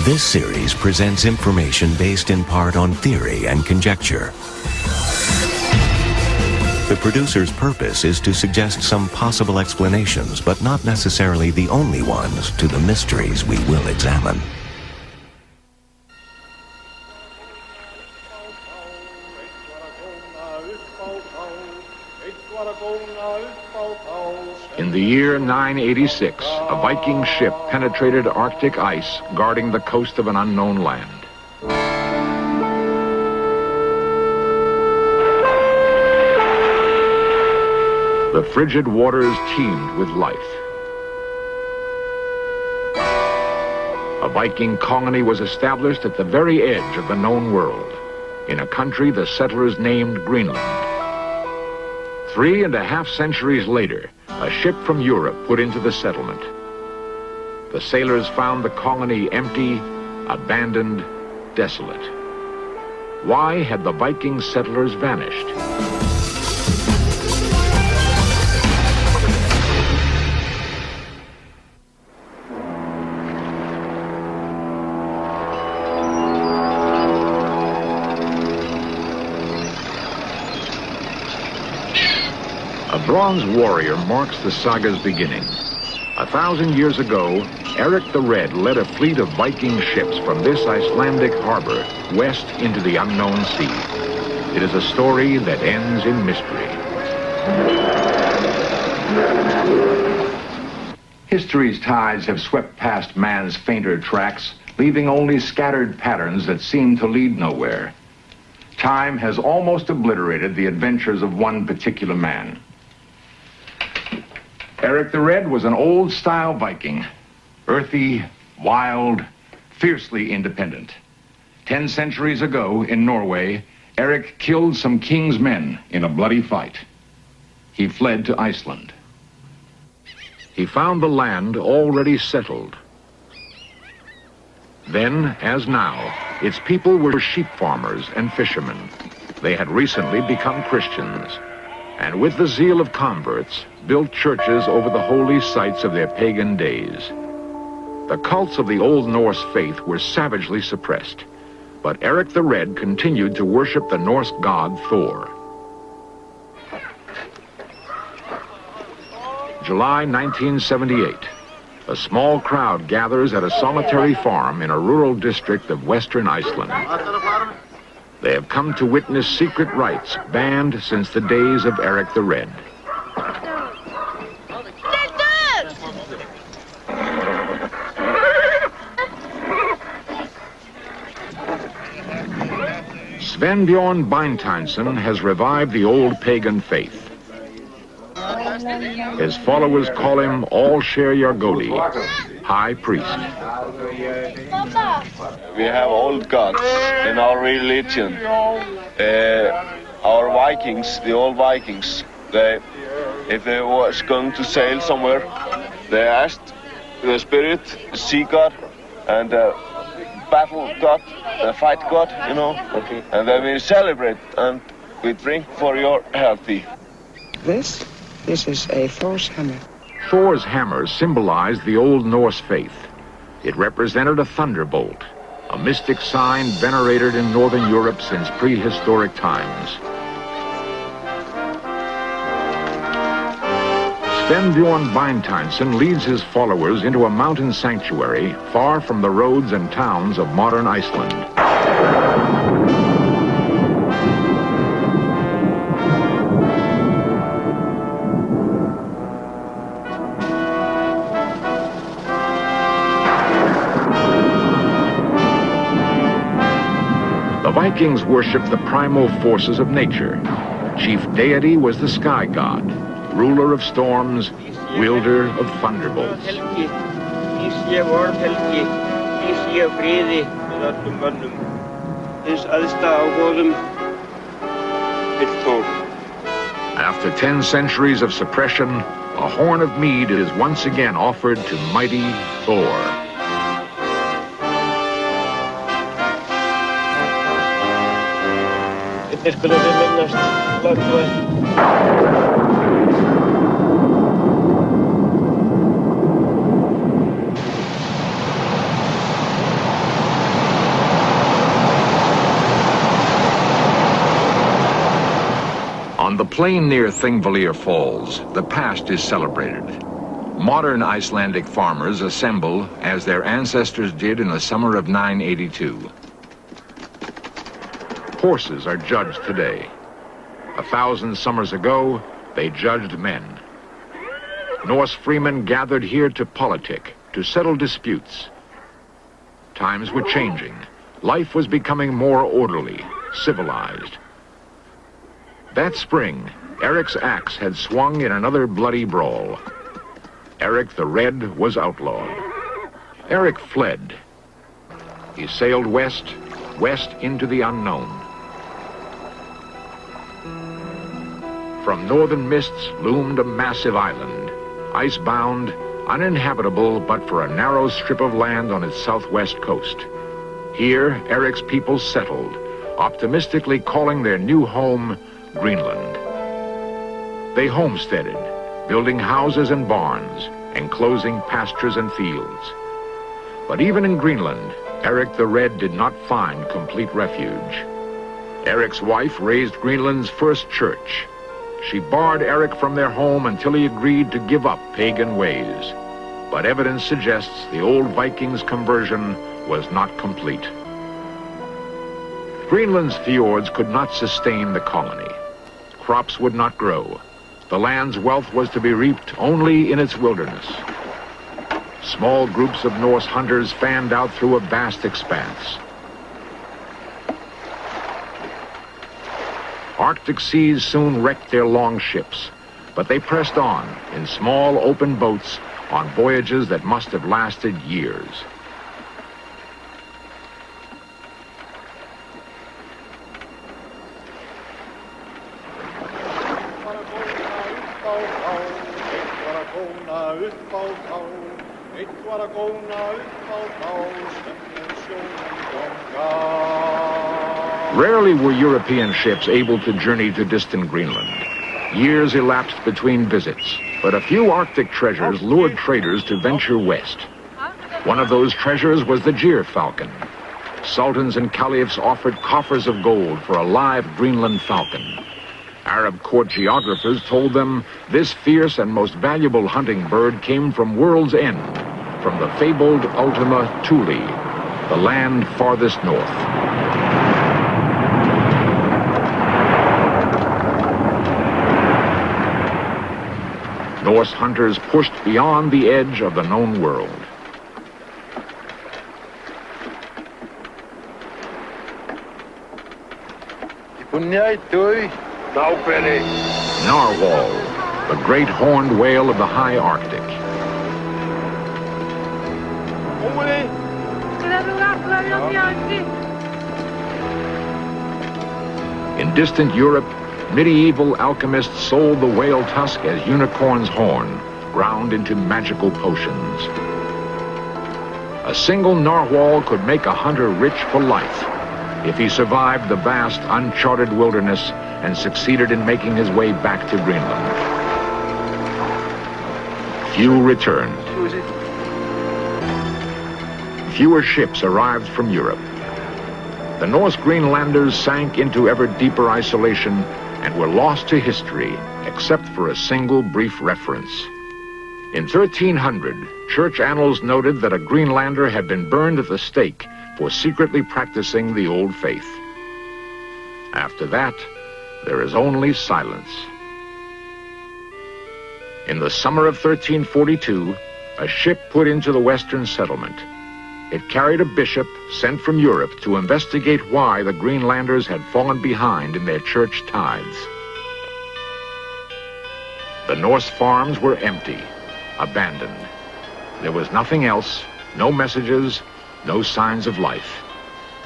This series presents information based in part on theory and conjecture. The producer's purpose is to suggest some possible explanations, but not necessarily the only ones, to the mysteries we will examine. In the year 986, a Viking ship penetrated Arctic ice, guarding the coast of an unknown land. The frigid waters teemed with life. A Viking colony was established at the very edge of the known world, in a country the settlers named Greenland. 3.5 centuries later, a ship from Europe put into the settlement. The sailors found the colony empty, abandoned, desolate. Why had the Viking settlers vanished? A bronze warrior marks the saga's beginning. 1,000 years ago, Eric the Red led a fleet of Viking ships from this Icelandic harbor west into the unknown sea. It is a story that ends in mystery. History's tides have swept past man's fainter tracks, leaving only scattered patterns that seem to lead nowhere. Time has almost obliterated the adventures of one particular man. Eric the Red was an old-style Viking, earthy, wild, fiercely independent. 10 centuries ago in Norway, Eric killed some king's men in a bloody fight. He fled to Iceland. He found the land already settled. Then, as now, its people were sheep farmers and fishermen. They had recently become Christians, and with the zeal of converts, built churches over the holy sites of their pagan days. The cults of the Old Norse faith were savagely suppressed, but Eric the Red continued to worship the Norse god Thor. July 1978. A small crowd gathers at a solitary farm in a rural district of western Iceland. They have come to witness secret rites banned since the days of Eric the Red. Svenbjorn Beintainson has revived the old pagan faith. His followers call him All-Share-Yargodi, High Priest. We have old gods in our religion. Our Vikings, the old Vikings, if they was going to sail somewhere, they asked the spirit, the sea god, and the battle god, the fight god, you know. Okay. And then we celebrate and we drink for your healthy. This is a Thor's hammer. Thor's hammer symbolized the Old Norse faith. It represented a thunderbolt, a mystic sign venerated in Northern Europe since prehistoric times. Svenbjorn Beintainson leads his followers into a mountain sanctuary far from the roads and towns of modern Iceland. The Vikings worshipped the primal forces of nature. Chief deity was the sky god, ruler of storms, wielder of thunderbolts. After 10 centuries of suppression, a horn of mead is once again offered to mighty Thor. plain near Thingvellir Falls, the past is celebrated. Modern Icelandic farmers assemble as their ancestors did in the summer of 982. Horses are judged today. 1,000 summers ago, they judged men. Norse freemen gathered here to politic, to settle disputes. Times were changing. Life was becoming more orderly, civilized. That spring, Eric's axe had swung in another bloody brawl. Eric the Red was outlawed. Eric fled. He sailed west into the unknown. From northern mists loomed a massive island, icebound, uninhabitable but for a narrow strip of land on its southwest coast. Here, Eric's people settled, optimistically calling their new home Greenland. They homesteaded, building houses and barns, enclosing pastures and fields. But even in Greenland, Eric the Red did not find complete refuge. Eric's wife raised Greenland's first church. She barred Eric from their home until he agreed to give up pagan ways. But evidence suggests the old Vikings' conversion was not complete. Greenland's fjords could not sustain the colony. Crops would not grow. The land's wealth was to be reaped only in its wilderness. Small groups of Norse hunters fanned out through a vast expanse. Arctic seas soon wrecked their long ships, but they pressed on in small open boats on voyages that must have lasted years. Rarely were European ships able to journey to distant Greenland. Years elapsed between visits, but a few Arctic treasures lured traders to venture west. One of those treasures was the gyrfalcon. Sultans and caliphs offered coffers of gold for a live Greenland falcon. Arab court geographers told them this fierce and most valuable hunting bird came from world's end, from the fabled Ultima Thule, the land farthest north. Norse hunters pushed beyond the edge of the known world. Narwhal, the great horned whale of the high Arctic. In distant Europe, medieval alchemists sold the whale tusk as unicorn's horn, ground into magical potions. A single narwhal could make a hunter rich for life if he survived the vast, uncharted wilderness and succeeded in making his way back to Greenland. Few returned. Fewer ships arrived from Europe. The Norse Greenlanders sank into ever deeper isolation and were lost to history, except for a single brief reference. In 1300, church annals noted that a Greenlander had been burned at the stake for secretly practicing the old faith. After that, there is only silence. In the summer of 1342, a ship put into the western settlement. It carried a bishop sent from Europe to investigate why the Greenlanders had fallen behind in their church tithes. The Norse farms were empty, abandoned. There was nothing else, no messages, no signs of life.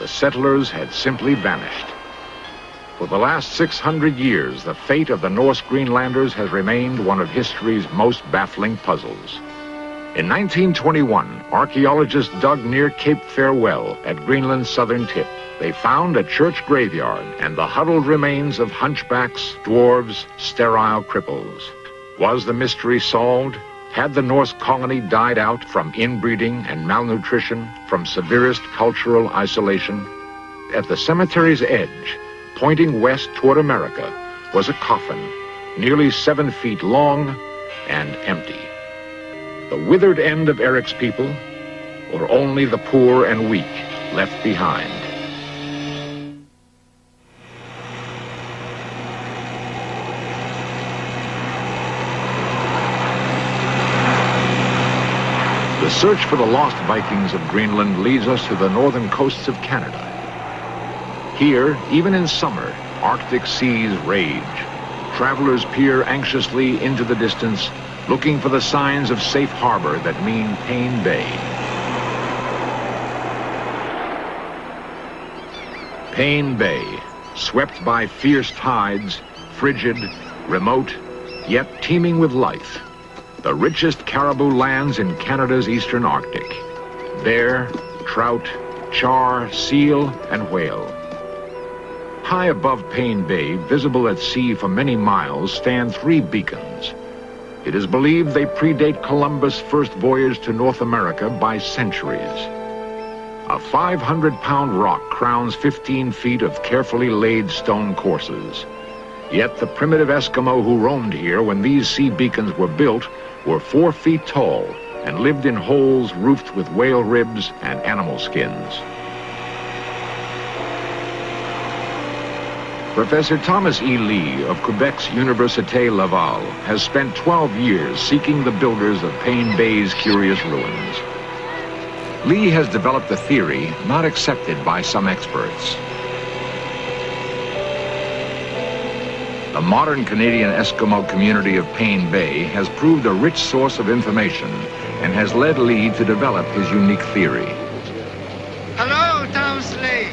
The settlers had simply vanished. For the last 600 years, the fate of the Norse Greenlanders has remained one of history's most baffling puzzles. In 1921, archaeologists dug near Cape Farewell at Greenland's southern tip. They found a church graveyard and the huddled remains of hunchbacks, dwarves, sterile cripples. Was the mystery solved? Had the Norse colony died out from inbreeding and malnutrition, from severest cultural isolation? At the cemetery's edge, pointing west toward America, was a coffin nearly 7 feet long and empty. The withered end of Eric's people, or only the poor and weak left behind? The search for the lost Vikings of Greenland leads us to the northern coasts of Canada. Here, even in summer, Arctic seas rage. Travelers peer anxiously into the distance, looking for the signs of safe harbor that mean Payne Bay. Payne Bay, swept by fierce tides, frigid, remote, yet teeming with life. The richest caribou lands in Canada's eastern Arctic. Bear, trout, char, seal, and whale. High above Payne Bay, visible at sea for many miles, stand 3 beacons. It is believed they predate Columbus' first voyage to North America by centuries. A 500-pound rock crowns 15 feet of carefully laid stone courses. Yet the primitive Eskimo who roamed here when these sea beacons were built were 4 feet tall and lived in holes roofed with whale ribs and animal skins. Professor Thomas E. Lee of Quebec's Université Laval has spent 12 years seeking the builders of Payne Bay's curious ruins. Lee has developed a theory not accepted by some experts. The modern Canadian Eskimo community of Payne Bay has proved a rich source of information and has led Lee to develop his unique theory. Hello, Thomas Lee.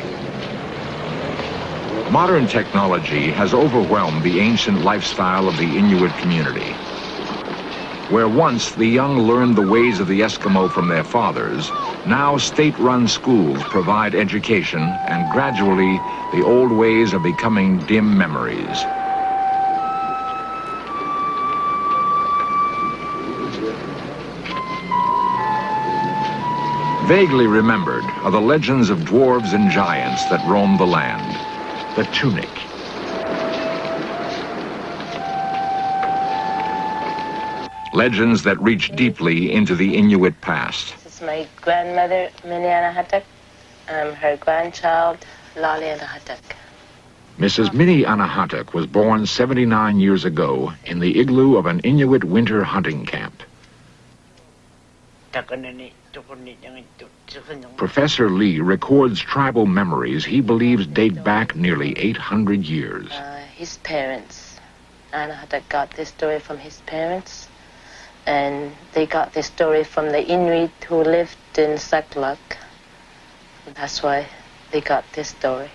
Modern technology has overwhelmed the ancient lifestyle of the Inuit community. Where once the young learned the ways of the Eskimo from their fathers, now state-run schools provide education, and gradually the old ways are becoming dim memories. Vaguely remembered are the legends of dwarves and giants that roam the land. The tunic. Legends that reach deeply into the Inuit past. This is my grandmother, Minnie Anahatak. I'm her grandchild, Lali Anahatak. Mrs. Minnie Anahatak was born 79 years ago in the igloo of an Inuit winter hunting camp. Professor Lee records tribal memories he believes date back nearly 800 years. His parents, Anahatak got this story from his parents, and they got this story from the Inuit who lived in Saklak. That's why they got this story.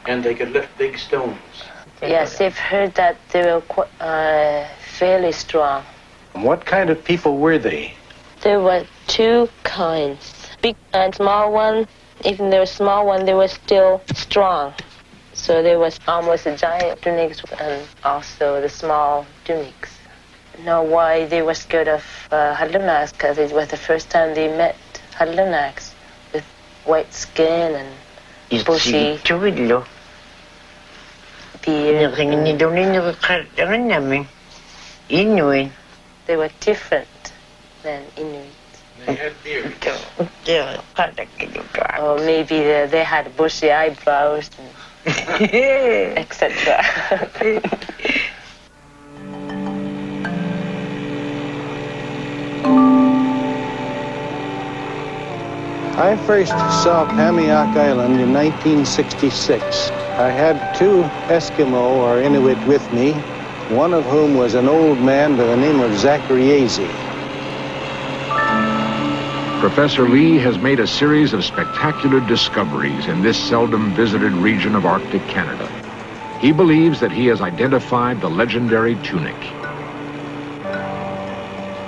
And they could lift big stones. Yes, they've heard that they were fairly strong. What kind of people were they? There were 2 kinds, big and small one. Even they were small one, they were still strong. So there was almost the giant tunics and also the small tunics. Know why they were scared of Halunaks, because it was the first time they met Halunaks with white skin and bushy beard. They were different than Inuit. They had beards. Or maybe they had bushy eyebrows, etc. I first saw Pamiak Island in 1966. I had 2 Eskimo or Inuit with me, one of whom was an old man by the name of Zachariasi. Professor Lee has made a series of spectacular discoveries in this seldom visited region of Arctic Canada. He believes that he has identified the legendary tunic.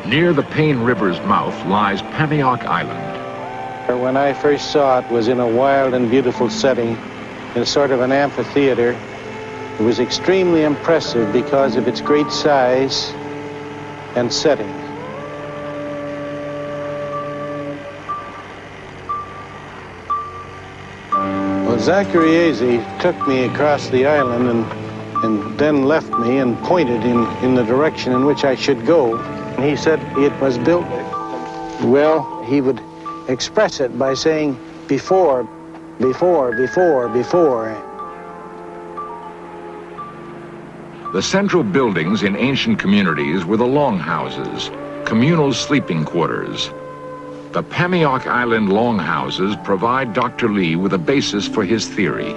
Near the Payne River's mouth lies Pamiak Island. When I first saw it was in a wild and beautiful setting, in sort of an amphitheater. It was extremely impressive because of its great size and setting. Well, Zachariasi took me across the island and and then left me and pointed in the direction in which I should go. And he said it was built. Well, he would express it by saying, before, before, before, before. The central buildings in ancient communities were the longhouses, communal sleeping quarters. The Pamiok Island longhouses provide Dr. Lee with a basis for his theory.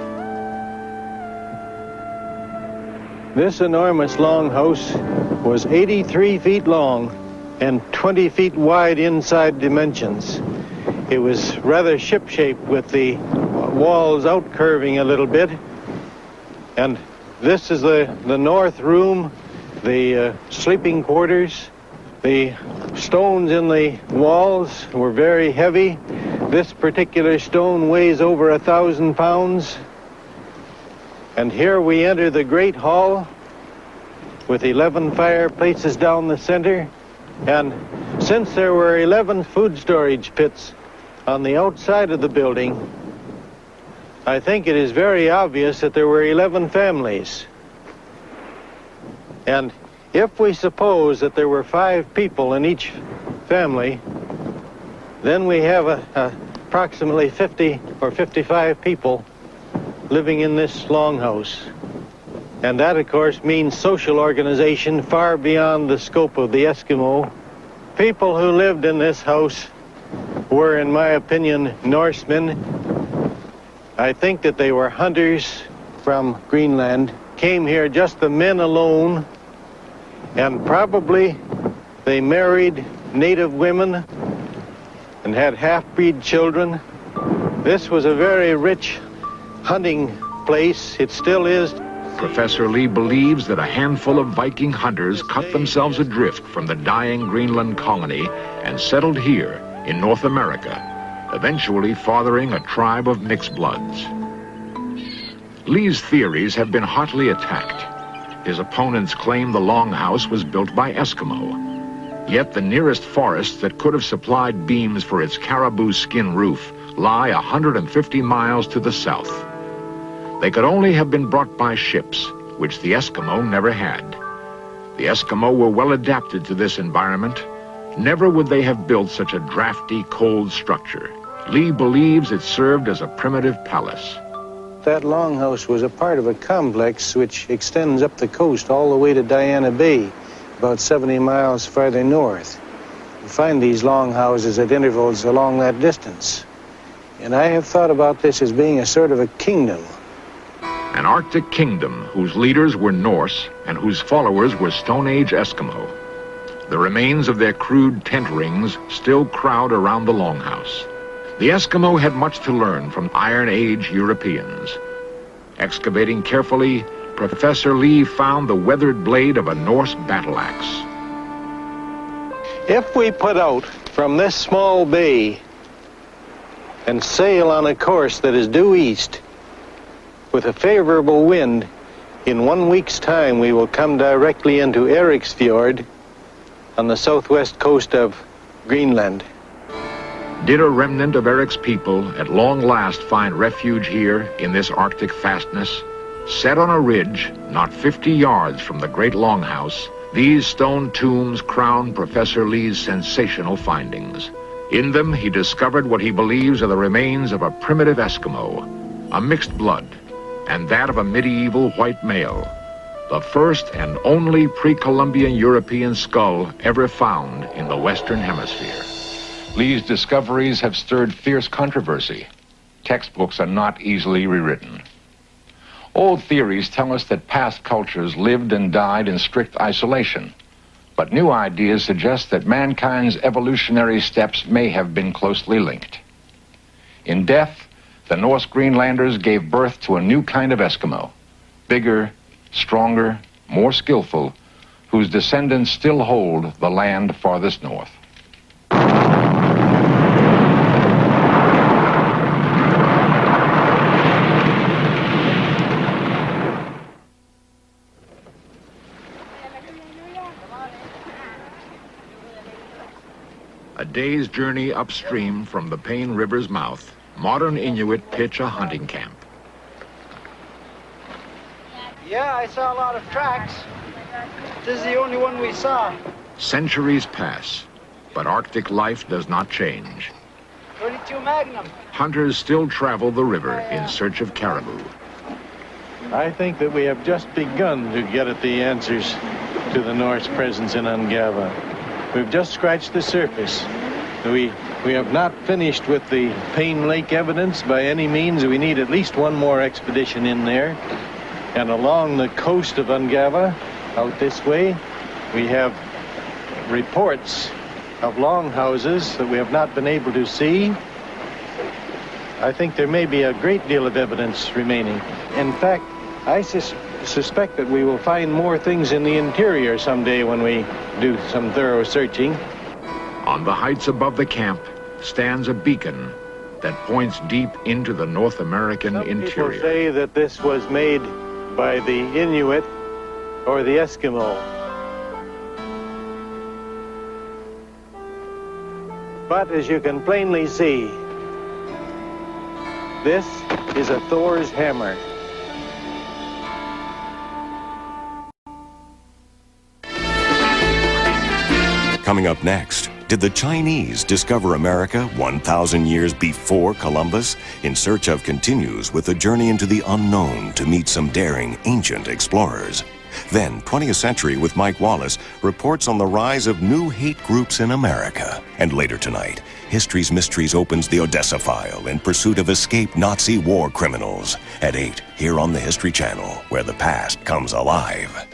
This enormous longhouse was 83 feet long and 20 feet wide inside dimensions. It was rather ship-shaped with the walls out-curving a little bit. And this is the north room, the sleeping quarters. The stones in the walls were very heavy. This particular stone weighs over 1,000 pounds. And here we enter the great hall with 11 fireplaces down the center. And since there were 11 food storage pits on the outside of the building, I think it is very obvious that there were 11 families. And if we suppose that there were 5 people in each family, then we have approximately 50 or 55 people living in this longhouse. And that, of course, means social organization far beyond the scope of the Eskimo. People who lived in this house were, in my opinion, Norsemen. I think that they were hunters from Greenland, came here just the men alone, and probably they married native women and had half-breed children. This was a very rich hunting place. It still is. Professor Lee believes that a handful of Viking hunters cut themselves adrift from the dying Greenland colony and settled here in North America, eventually fathering a tribe of mixed bloods. Lee's theories have been hotly attacked. His opponents claim the longhouse was built by Eskimo. Yet the nearest forests that could have supplied beams for its caribou skin roof lie 150 miles to the south. They could only have been brought by ships, which the Eskimo never had. The Eskimo were well adapted to this environment. Never would they have built such a drafty, cold structure. Lee believes it served as a primitive palace. That longhouse was a part of a complex which extends up the coast all the way to Diana Bay, about 70 miles farther north. You find these longhouses at intervals along that distance. And I have thought about this as being a sort of a kingdom. An Arctic kingdom whose leaders were Norse and whose followers were Stone Age Eskimo. The remains of their crude tent rings still crowd around the longhouse. The Eskimo had much to learn from Iron Age Europeans. Excavating carefully, Professor Lee found the weathered blade of a Norse battle axe. If we put out from this small bay and sail on a course that is due east, with a favorable wind, in 1 week's time we will come directly into Eriksfjord on the southwest coast of Greenland. Did a remnant of Eric's people at long last find refuge here in this Arctic fastness? Set on a ridge not 50 yards from the great longhouse, these stone tombs crown Professor Lee's sensational findings. In them, he discovered what he believes are the remains of a primitive Eskimo, a mixed blood, and that of a medieval white male, the first and only pre-Columbian European skull ever found in the Western Hemisphere. Lee's discoveries have stirred fierce controversy. Textbooks are not easily rewritten. Old theories tell us that past cultures lived and died in strict isolation, but new ideas suggest that mankind's evolutionary steps may have been closely linked. In death, the Norse Greenlanders gave birth to a new kind of Eskimo, bigger, stronger, more skillful, whose descendants still hold the land farthest north. A day's journey upstream from the Payne River's mouth, modern Inuit pitch a hunting camp. Yeah, I saw a lot of tracks. This is the only one we saw. Centuries pass, but Arctic life does not change. 22 Magnum. Hunters still travel the river in search of caribou. I think that we have just begun to get at the answers to the Norse presence in Ungava. We've just scratched the surface. We have not finished with the Payne Lake evidence by any means. We need at least one more expedition in there. And along the coast of Ungava, out this way, we have reports of longhouses that we have not been able to see. I think there may be a great deal of evidence remaining. In fact, I suspect that we will find more things in the interior someday when we do some thorough searching. On the heights above the camp stands a beacon that points deep into the North American interior. People say that this was made by the Inuit or the Eskimo. But as you can plainly see, this is a Thor's hammer. Coming up next, did the Chinese discover America 1,000 years before Columbus? In Search Of continues with a journey into the unknown to meet some daring ancient explorers. Then, 20th Century with Mike Wallace reports on the rise of new hate groups in America. And later tonight, History's Mysteries opens the Odessa File in pursuit of escaped Nazi war criminals. At 8, here on the History Channel, where the past comes alive.